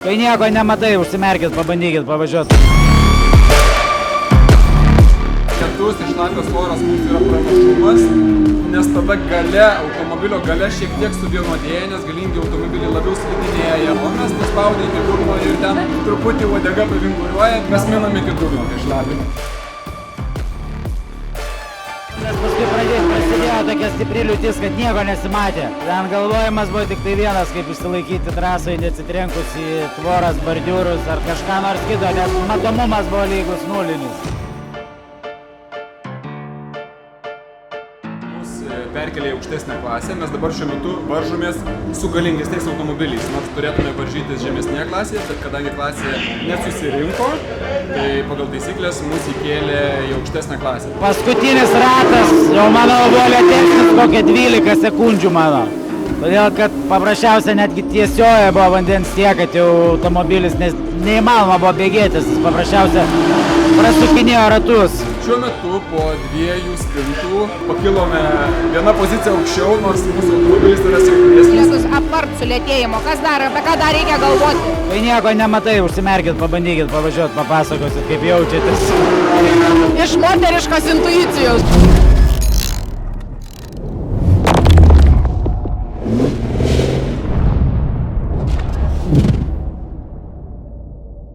Kai nieko nematai, užsimerkit, pabandykit pavažiuoti. Lietus ir šlapias oras mums yra pranašumas, nes tada gale, automobilio gale šiek tiek suvienodėja, nes galingi automobiliai labiau slidinėja, o mes nuspaudę iki dugno ir ten truputį uodega pavinguriuoja, mes minam iki dugno, tai šlapiai. Nes paskui prasidėjo tokia stipri liūtis, kad nieko nesimatė. Ten galvojimas buvo tik tai vienas, kaip išsilaikyti trasai, neatsitrenkus į tvoras, bordiūrus ar kažką nors kito, nes matomumas buvo lygus nulinis. Mus perkelia į aukštesnę klasę, mes dabar šiuo metu varžomės su galingesniais automobiliais. Nors turėtume varžytis žemesnėje klasėje, bet kadangi klasė nesusirinko, tai pagal taisyklės mus įkėlė į aukštesnę klasę. Paskutinis ratas, jau manau, buvo lėtesnis kokią 12 sekundžių mano. Todėl, kad paprasčiausia netgi tiesioje buvo vandens tiek, kad jau automobilis neįmanoma buvo bėgėtis, paprasčiausia prasukinėjo ratus. Šiuo metu po 2 spintų pakilome vieną poziciją aukščiau, nors mūsų automobilis yra silpnesnis. Lietus apvarp sulėtėjimo, kas dar, apie ką dar reikia galvoti? Kai nieko nematai, užsimerkit, pabandykit pavažiuoti, papasakosit, kaip jaučiatės. Iš moteriškos intuicijos.